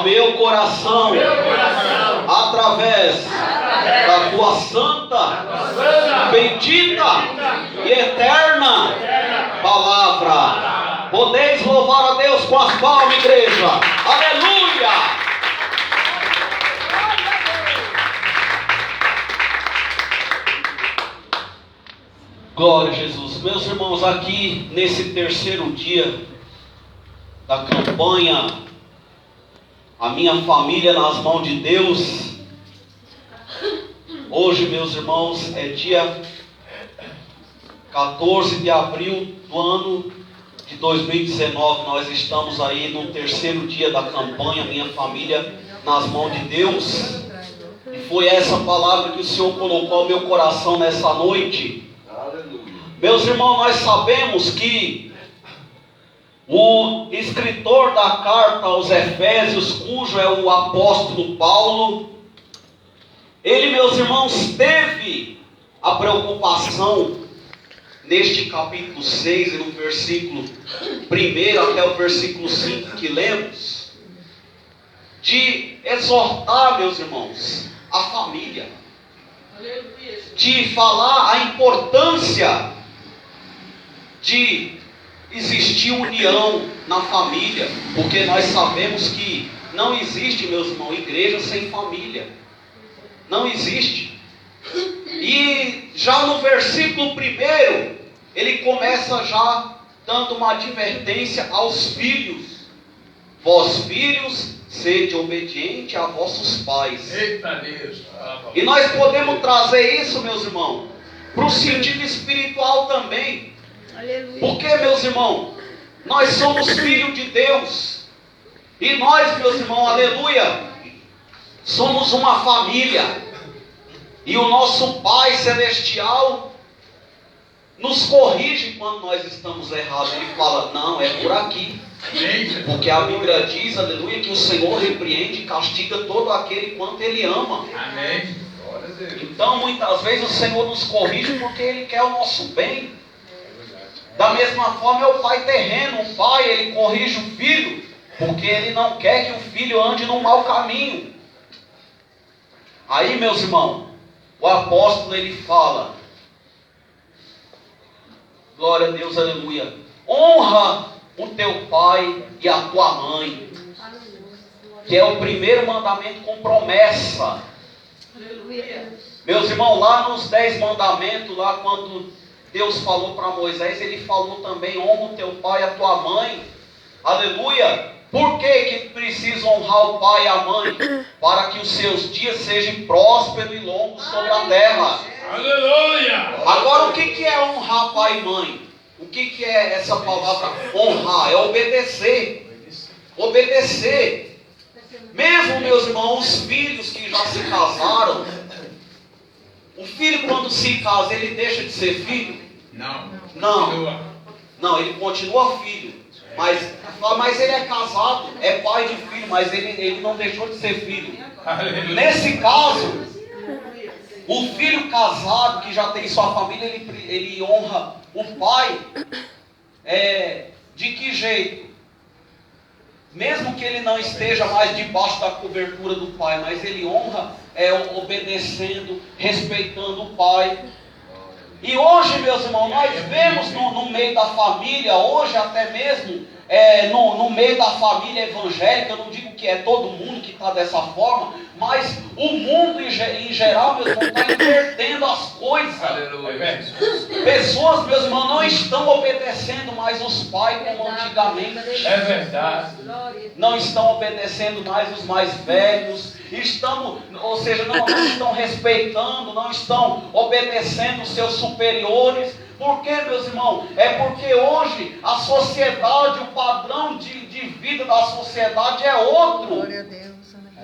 meu coração, através da tua santa, bendita e eterna palavra. Podeis louvar a Deus com as palmas, igreja. Aleluia! Glória a Jesus. Meus irmãos, aqui nesse terceiro dia da campanha A Minha Família nas Mãos de Deus, hoje, meus irmãos, é dia 14 de abril do ano de 2019. Nós estamos aí no terceiro dia da campanha Minha Família nas Mãos de Deus, e foi essa palavra que o Senhor colocou ao meu coração nessa noite. Meus irmãos, nós sabemos que o escritor da carta aos Efésios, cujo é o apóstolo Paulo, ele, meus irmãos, teve a preocupação, neste capítulo 6, e no versículo 1 até o versículo 5 que lemos, de exortar, meus irmãos, a família, de falar a importância de existir união na família, porque nós sabemos que não existe, meus irmãos, igreja sem família. Não existe. E já no versículo 1, ele começa já dando uma advertência aos filhos. Vós, filhos, sede obediente a vossos pais. Eita Deus. E nós podemos trazer isso, meus irmãos, para o sentido espiritual também. Porque, meus irmãos, nós somos filhos de Deus. E nós, meus irmãos, aleluia, somos uma família. E o nosso Pai Celestial nos corrige quando nós estamos errados. Ele fala, não, é por aqui. Porque a Bíblia diz, aleluia, que o Senhor repreende e castiga todo aquele quanto Ele ama. Amém. Então, muitas vezes o Senhor nos corrige porque Ele quer o nosso bem. Da mesma forma é o pai terreno. O pai, ele corrige o filho porque ele não quer que o filho ande num mau caminho. Aí, meus irmãos, o apóstolo, ele fala, glória a Deus, aleluia, honra o teu pai e a tua mãe, que é o primeiro mandamento com promessa. Meus irmãos, lá nos 10 mandamentos, lá quando Deus falou para Moisés, ele falou também, honra o teu pai e a tua mãe. Aleluia. Por que precisa honrar o pai e a mãe? Para que os seus dias sejam prósperos e longos sobre a terra. Aleluia. Agora, o que é honrar pai e mãe? O que é essa palavra honrar? É obedecer. Obedecer. Mesmo, meus irmãos, os filhos que já se casaram, o filho, quando se casa, ele deixa de ser filho? Não, ele continua filho. Mas ele é casado, é pai de filho, mas ele não deixou de ser filho. Nesse caso, o filho casado, que já tem sua família, ele honra o pai. De que jeito? Mesmo que ele não esteja mais debaixo da cobertura do pai, mas ele honra obedecendo, respeitando o pai. E hoje, meus irmãos, nós vemos no meio da família, hoje até mesmo no meio da família evangélica, eu não digo que é todo mundo que está dessa forma, mas o mundo em geral, meus irmãos, está invertendo as coisas. Aleluia. Pessoas, meus irmãos, não estão obedecendo mais os pais como antigamente. É verdade. Não estão obedecendo mais os mais velhos. Ou seja, não estão respeitando, não estão obedecendo os seus superiores. Por quê, meus irmãos? É porque hoje a sociedade, o padrão de vida da sociedade é outro. Glória a Deus.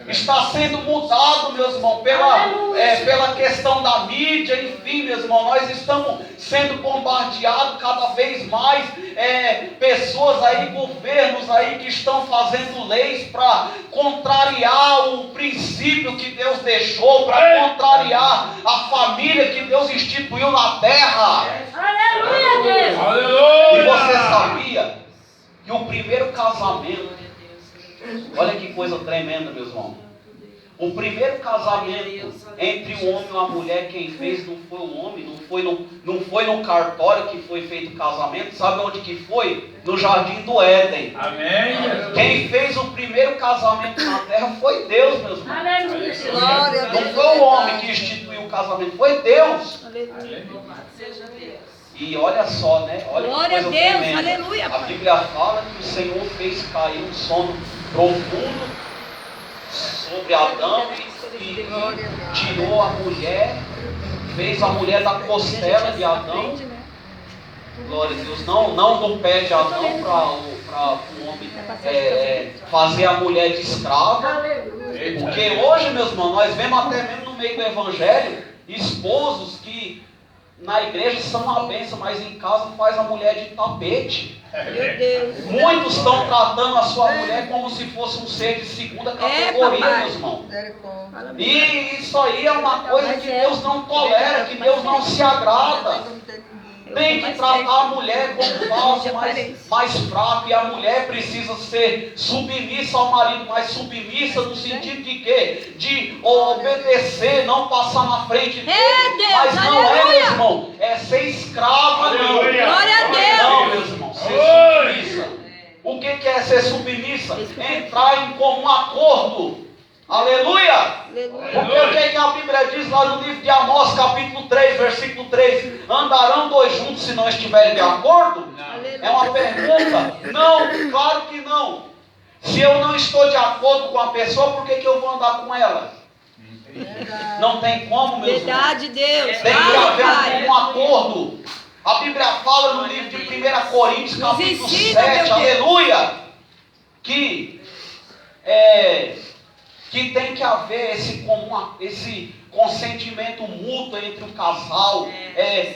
Está sendo mudado, meus irmãos, pela questão da mídia, enfim, meus irmãos, nós estamos sendo bombardeados cada vez mais, pessoas aí, governos aí que estão fazendo leis para contrariar o princípio que Deus deixou, para contrariar a família que Deus instituiu na terra. Aleluia, Deus. Aleluia. E você sabia que o primeiro casamento Olha que coisa tremenda, meus irmãos. O primeiro casamento entre o homem e a mulher, quem fez não foi o homem, não foi no cartório que foi feito o casamento. Sabe onde que foi? No jardim do Éden. Amém. Quem fez o primeiro casamento na terra foi Deus, meus irmãos. Aleluia. Não foi o homem que instituiu o casamento, foi Deus. E olha só, né? Olha Glória que coisa a Deus, tremenda. aleluia, A Pai. Bíblia fala que o Senhor fez cair um sono profundo sobre Adão e tirou a mulher, fez a mulher da costela de Adão. Glória a Deus, não do pé de Adão para o homem fazer a mulher de escrava. Porque hoje, meus irmãos, nós vemos até mesmo no meio do evangelho esposos que na igreja são uma bênção, mas em casa faz a mulher de tapete. Meu Deus. Muitos estão tratando a sua mulher como se fosse um ser de segunda categoria, papai. meus irmãos. E isso aí é uma coisa que Deus não tolera, que Deus não se agrada. Tem que tratar a mulher como vaso mais fraco, e a mulher precisa ser submissa ao marido, mas submissa no sentido de quê? De obedecer, não passar na frente dele. Mas não é, meu irmão, é ser escrava, não. Glória a Deus. Não, meus irmãos, ser submissa. O que é ser submissa? Entrar em comum acordo. Aleluia! Porque o que a Bíblia diz lá no livro de Amós, capítulo 3, versículo 3? Andarão dois juntos se não estiverem de acordo? É uma pergunta? Não, claro que não. Se eu não estou de acordo com a pessoa, por que eu vou andar com ela? Não tem como, meus irmãos. Verdade, Deus. Tem que haver um acordo. A Bíblia fala no livro de 1 Coríntios, capítulo 7, aleluia, que tem que haver esse consentimento mútuo entre o casal.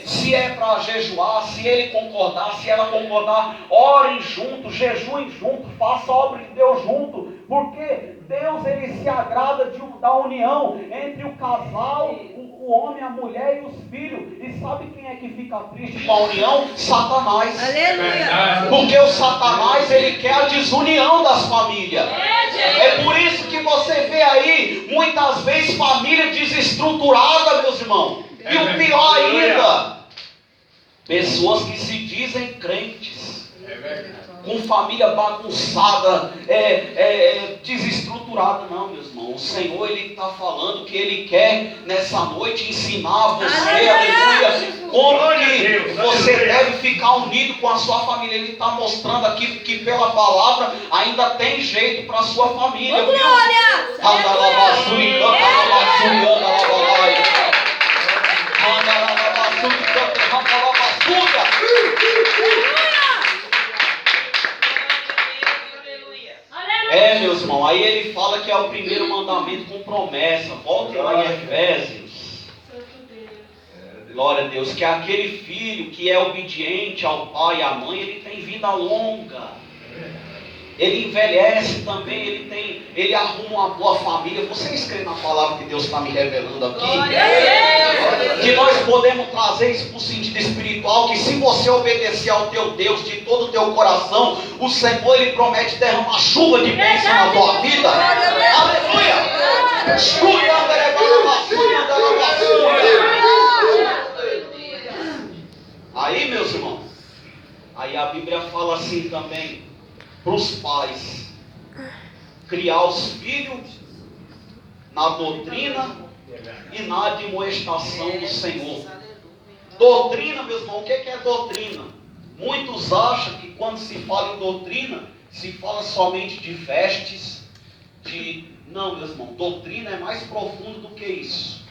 Se é para jejuar, se ele concordar, se ela concordar, orem juntos, jejuem juntos, façam a obra de Deus junto, porque Deus ele se agrada da união entre o casal, o homem, a mulher e os filhos. E sabe quem é que fica triste com a união? Satanás. Aleluia. Porque o Satanás ele quer a desunião das famílias. É por isso que você vê aí muitas vezes família desestruturada, meus irmãos. E o pior ainda, pessoas que se dizem crentes, com família bagunçada, desestruturada. Não, meus irmãos, o Senhor ele está falando que ele quer nessa noite ensinar você, aleluia, como que você deve ficar unido com a sua família. Ele está mostrando aqui que pela palavra ainda tem jeito para a sua família. Glória! Meus irmãos, aí ele fala que é o primeiro mandamento com promessa. Volte lá em Efésios. Glória a Deus, que aquele filho que é obediente ao pai e à mãe, ele tem vida longa. Ele envelhece também, ele arruma uma boa família. Vocês creem na palavra que Deus está me revelando aqui? Que nós podemos trazer isso para o sentido espiritual, que se você obedecer ao teu Deus de todo o teu coração, o Senhor ele promete derramar chuva de bênção na tua vida. Aleluia! Aí, meus irmãos, aí a Bíblia fala assim também, para os pais, criar os filhos na doutrina e na admoestação do Senhor. Doutrina, meus irmãos, o que é doutrina? Muitos acham que quando se fala em doutrina, se fala somente de vestes, Não, meus irmãos, doutrina é mais profundo do que isso.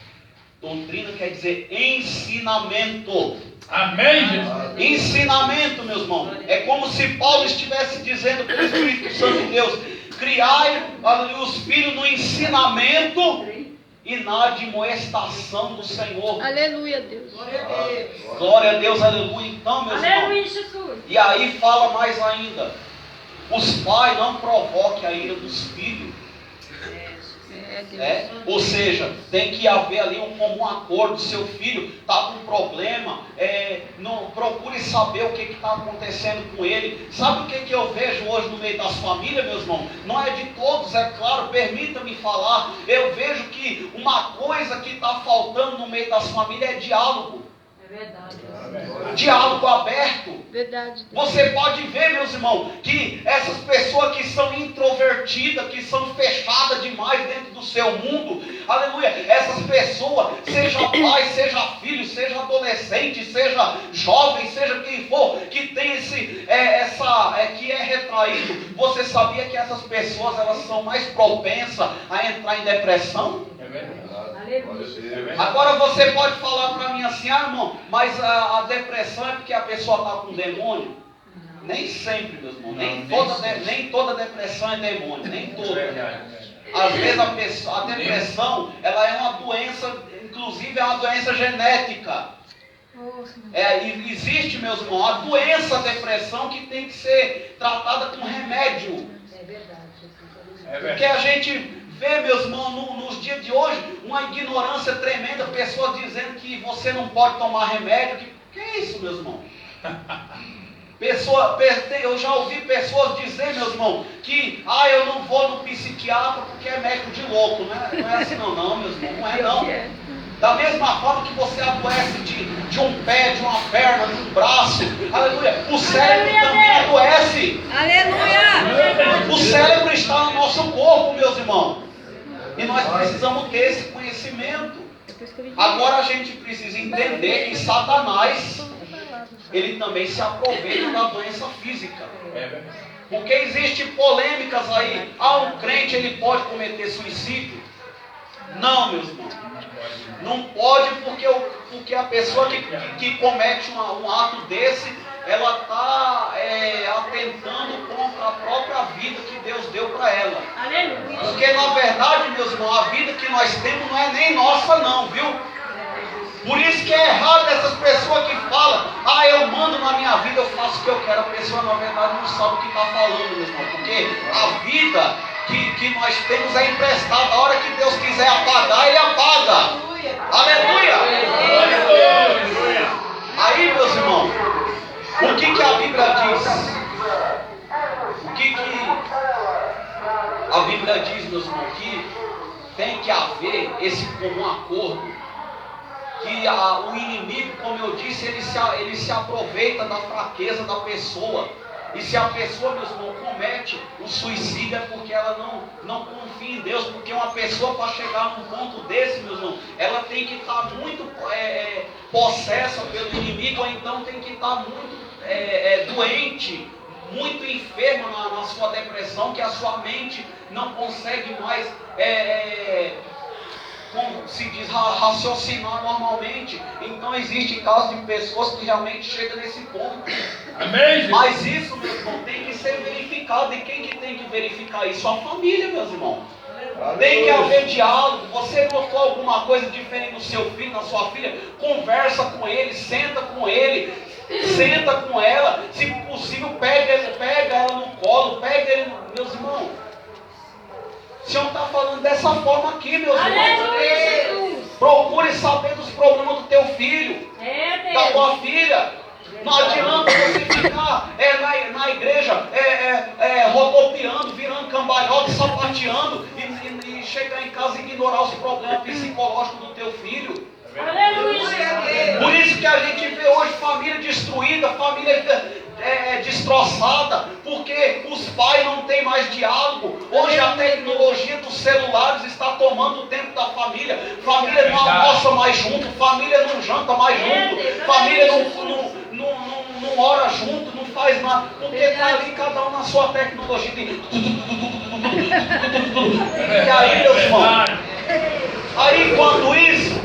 Doutrina quer dizer ensinamento. Amém, Jesus. Ensinamento, meus irmãos. É como se Paulo estivesse dizendo para o Espírito Santo de Deus: criai os filhos no ensinamento e na admoestação do Senhor. Aleluia, Deus. Glória a Deus, aleluia. Então, meus irmãos, Jesus. e aí fala mais ainda: os pais não provoquem a ira dos filhos, Ou seja, tem que haver ali um comum acordo. Seu filho está com um problema, não, procure saber o que está acontecendo com ele. Sabe o que eu vejo hoje no meio das famílias, meus irmãos? Não é de todos, é claro, permita-me falar. Eu vejo que uma coisa que está faltando no meio das famílias é diálogo. Diálogo aberto. Verdade. Você pode ver, meus irmãos, que essas pessoas que são introvertidas, que são fechadas demais dentro do seu mundo, aleluia, essas pessoas, seja pai, seja filho, seja adolescente, seja jovem, seja quem for, que tem que é retraído, você sabia que essas pessoas, elas são mais propensas a entrar em depressão? É verdade. Agora você pode falar para mim assim, irmão, mas a depressão é porque a pessoa está com demônio? Nem sempre, meus irmãos. Nem toda depressão é demônio, nem toda. Às vezes a depressão, ela é uma doença, inclusive é uma doença genética. Existe, meus irmãos, a doença, a depressão, que tem que ser tratada com remédio. É verdade. Porque a gente vê, meus irmãos, nos dias de hoje, uma ignorância tremenda, pessoas dizendo que você não pode tomar remédio. Que é isso, meus irmãos? Eu já ouvi pessoas dizer, meus irmãos, que eu não vou no psiquiatra porque é médico de louco. Não é assim não, meus irmãos, não é não. Da mesma forma que você adoece de um pé, de uma perna, de um braço, aleluia, o cérebro também adoece. Aleluia! O cérebro está no nosso corpo, meus irmãos. E nós precisamos ter esse conhecimento. Agora a gente precisa entender que Satanás, ele também se aproveita da doença física. Porque existem polêmicas aí. Um crente, ele pode cometer suicídio? Não, meus irmãos. Não pode, porque a pessoa que comete um ato desse, ela está atentando contra a própria vida que Deus deu para ela. Aleluia! Porque na verdade, meus irmãos, a vida que nós temos não é nem nossa não, viu? Por isso que é errado essas pessoas que falam, eu mando na minha vida, eu faço o que eu quero. A pessoa na verdade não sabe o que está falando, meu irmão. Porque a vida que nós temos é emprestada. A hora que Deus quiser apagar, Ele apaga. Aleluia! Aí, meus irmãos, o que a Bíblia diz? O que a Bíblia diz, meus irmãos? Que tem que haver esse comum acordo. Que o inimigo, como eu disse, ele se aproveita da fraqueza da pessoa. E se a pessoa, meus irmãos, comete o suicídio, é porque ela não confia em Deus. Porque uma pessoa, para chegar num ponto desse, meus irmãos, ela tem que estar muito possessa pelo inimigo, ou então tem que estar muito doente, muito enferma na sua depressão, que a sua mente não consegue mais, como se diz, raciocinar normalmente. Então existem casos de pessoas que realmente chegam nesse ponto. Amém. Mas isso, meu irmão, tem que ser verificado. E quem que tem que verificar isso? A família, meus irmãos. Tem que haver diálogo. Você notou alguma coisa diferente no seu filho, na sua filha? Conversa com ele, senta com ele, senta com ela. Se possível, pega ela no colo, pega ele, meus irmãos. O Senhor está falando dessa forma aqui, meus irmãos. Procure saber dos problemas do teu filho, da tua filha. Não adianta você ficar na igreja rodopiando, virando cambalhota, sapateando e chegar em casa e ignorar os problemas psicológicos do teu filho. Por isso que a gente vê hoje família destruída, família destroçada, porque os pais não têm mais diálogo. Hoje a tecnologia dos celulares está tomando o tempo da família. Família não almoça mais junto, família não janta mais junto, família não ora junto, não faz nada, porque está ali cada um na sua tecnologia. E aí, meus irmãos, aí enquanto isso,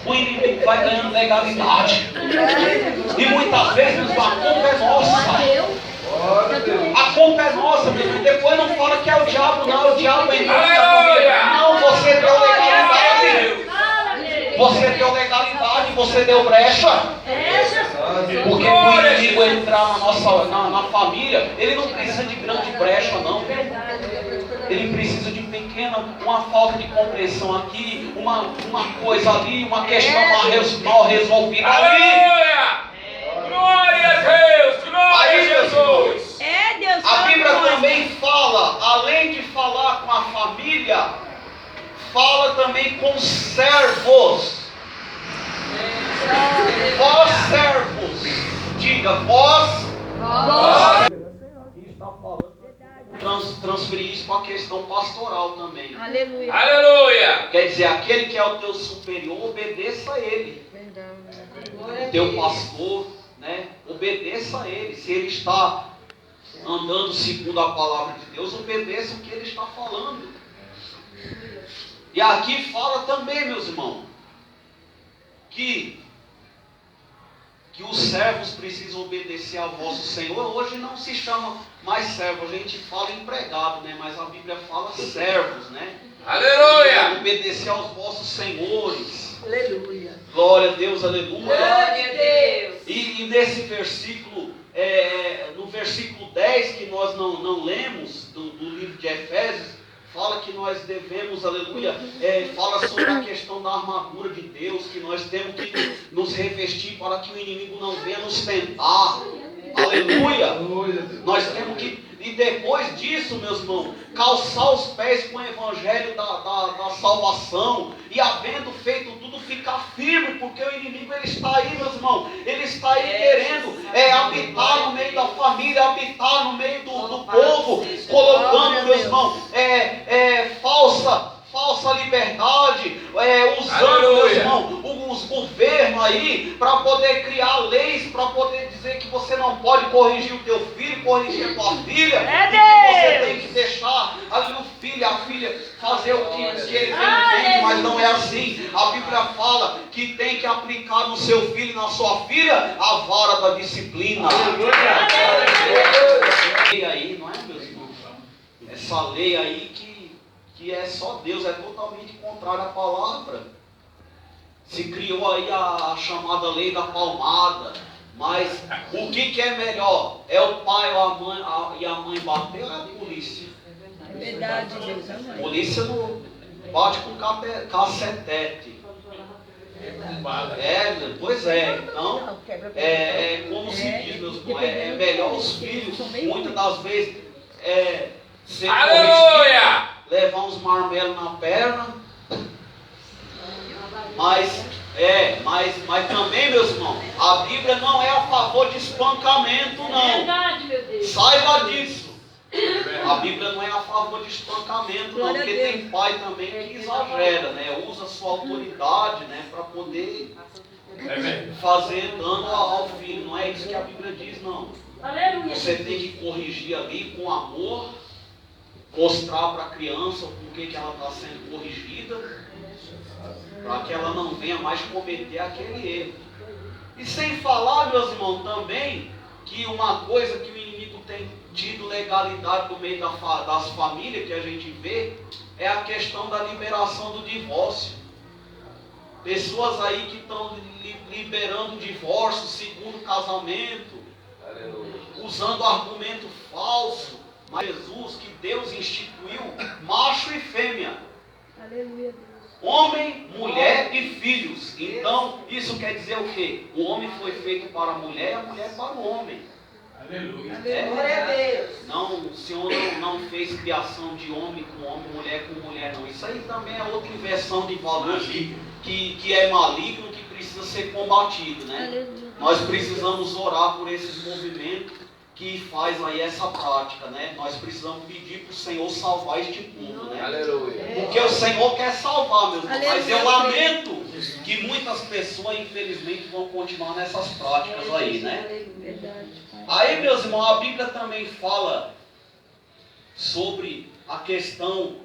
o inimigo vai ganhando legalidade. E muitas vezes a culpa é nossa. A culpa é nossa, meu irmão. Depois não fala que é o diabo, não. O diabo entrou na família. Não, você deu legalidade. Você deu legalidade, você deu brecha. Porque o inimigo entrar na família, ele não precisa de grande brecha, não. Ele precisa de uma falta de compreensão aqui, uma coisa ali, uma questão mal resolvida ali. Aleluia! Glória a Deus! Glória a Jesus! Deus. A Bíblia também fala, além de falar com a família, fala também com servos. Vós servos, diga vós. Está falando, transferir isso para a questão pastoral também. Aleluia. Aleluia! Quer dizer, aquele que é o teu superior, obedeça a ele. O teu pastor, né? Obedeça a ele. Se ele está andando segundo a palavra de Deus, obedeça o que ele está falando. E aqui fala também, meus irmãos, que os servos precisam obedecer a vosso Senhor. Hoje não se chama mais servo, a gente fala empregado, né? Mas a Bíblia fala servos, né? Aleluia! Obedecer aos vossos senhores. Aleluia. Glória a Deus, aleluia. Glória a Deus. E nesse versículo, no versículo 10, que nós não lemos, do livro de Efésios, fala que nós devemos, aleluia, fala sobre a questão da armadura de Deus, que nós temos que nos revestir para que o inimigo não venha nos tentar. Aleluia. Nós temos que, e depois disso, meus irmãos, calçar os pés com o evangelho da salvação, e havendo feito tudo, ficar firme, porque o inimigo ele está aí, meus irmãos, ele está aí querendo habitar no meio da família, habitar no meio do povo, colocando, meus irmãos, falsa liberdade, usando, meus irmãos, os governos aí, para poder criar leis, para poder dizer que você não pode corrigir o teu filho, corrigir a tua filha, e que você tem que deixar ali o filho, a filha, fazer o que ele entende, mas não é assim. A Bíblia fala que tem que aplicar no seu filho e na sua filha a vara da disciplina. E aí, não é, meus irmãos? Essa lei aí que é só Deus, é totalmente contrária à palavra. Se criou aí a chamada lei da palmada, mas o que é melhor? É o pai ou a mãe, e a mãe bater ou é a polícia? É verdade, Deus. A polícia não bate com cacetete. Pois é. Então, como se diz, meus irmãos, é melhor os filhos, muitas das vezes, ser corrigido, levar uns marmelos na perna, mas também, meus irmãos, a Bíblia não é a favor de espancamento, não. Saiba disso. A Bíblia não é a favor de espancamento, não, porque tem pai também que exagera, né? Usa a sua autoridade, né, para poder fazer dano ao filho. Não é isso que a Bíblia diz, não. Você tem que corrigir ali com amor, mostrar para a criança o porquê que ela está sendo corrigida, para que ela não venha mais cometer aquele erro. E sem falar, meus irmãos, também que uma coisa que o inimigo tem tido legalidade no meio das famílias, que a gente vê, é a questão da liberação do divórcio. Pessoas aí que estão liberando o divórcio, segundo casamento, usando argumento falso. Mas Jesus, que Deus instituiu macho e fêmea, Aleluia. homem, mulher e filhos. Então, isso quer dizer o quê? O homem foi feito para a mulher e a mulher para o homem. Aleluia. Glória a Deus. Não, o Senhor não fez criação de homem com homem, mulher com mulher, não. Isso aí também é outra inversão de valores que é maligno, que precisa ser combatido, né? Aleluia. Nós precisamos orar por esses movimentos que faz aí essa prática, né? Nós precisamos pedir para o Senhor salvar este povo, né? Aleluia. Porque o Senhor quer salvar, meus irmãos. Mas eu Aleluia. lamento que muitas pessoas, infelizmente, vão continuar nessas práticas aí, né? Verdade, Pai. Aí, meus irmãos, a Bíblia também fala sobre a questão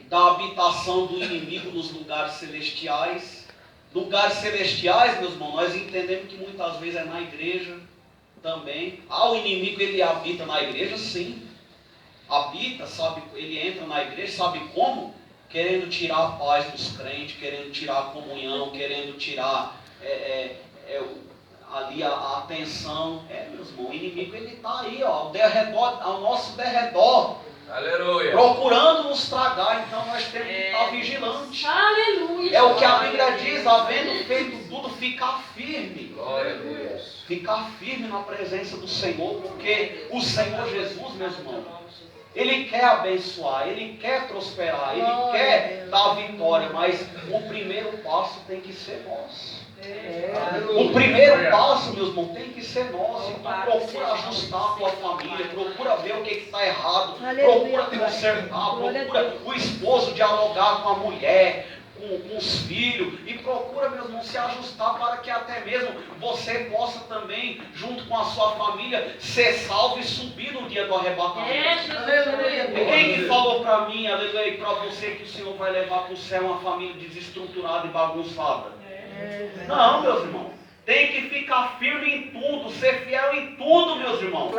da habitação do inimigo nos lugares celestiais. Lugares celestiais, meus irmãos, nós entendemos que muitas vezes é na igreja também. O inimigo ele habita na igreja, sim. Habita, sabe, ele entra na igreja, sabe como? Querendo tirar a paz dos crentes, querendo tirar a comunhão, querendo tirar ali a atenção. Meus irmãos, o inimigo ele está aí, ó, ao nosso derredor. Aleluia. procurando nos tragar. Então nós temos que estar vigilantes. Aleluia. É o que a Bíblia diz, havendo feito tudo, ficar firme. Glória a Deus. Ficar firme na presença do Senhor, porque o Senhor Jesus, meus irmãos, Ele quer abençoar, Ele quer prosperar, Ele quer dar vitória, mas o primeiro passo tem que ser nós. O primeiro passo, meus irmãos, tem que ser nosso. Então procura ajustar a tua família, procura ver o que está errado, procura consertar, procura o esposo dialogar com a mulher, com os filhos, e procura, meu irmão, se ajustar para que até mesmo você possa também, junto com a sua família, ser salvo e subir no dia do arrebatamento. E quem que falou para mim, aleluia, e para você que o Senhor vai levar para o céu uma família desestruturada e bagunçada? Não, meus irmãos. Tem que ficar firme em tudo, ser fiel em tudo, meus irmãos.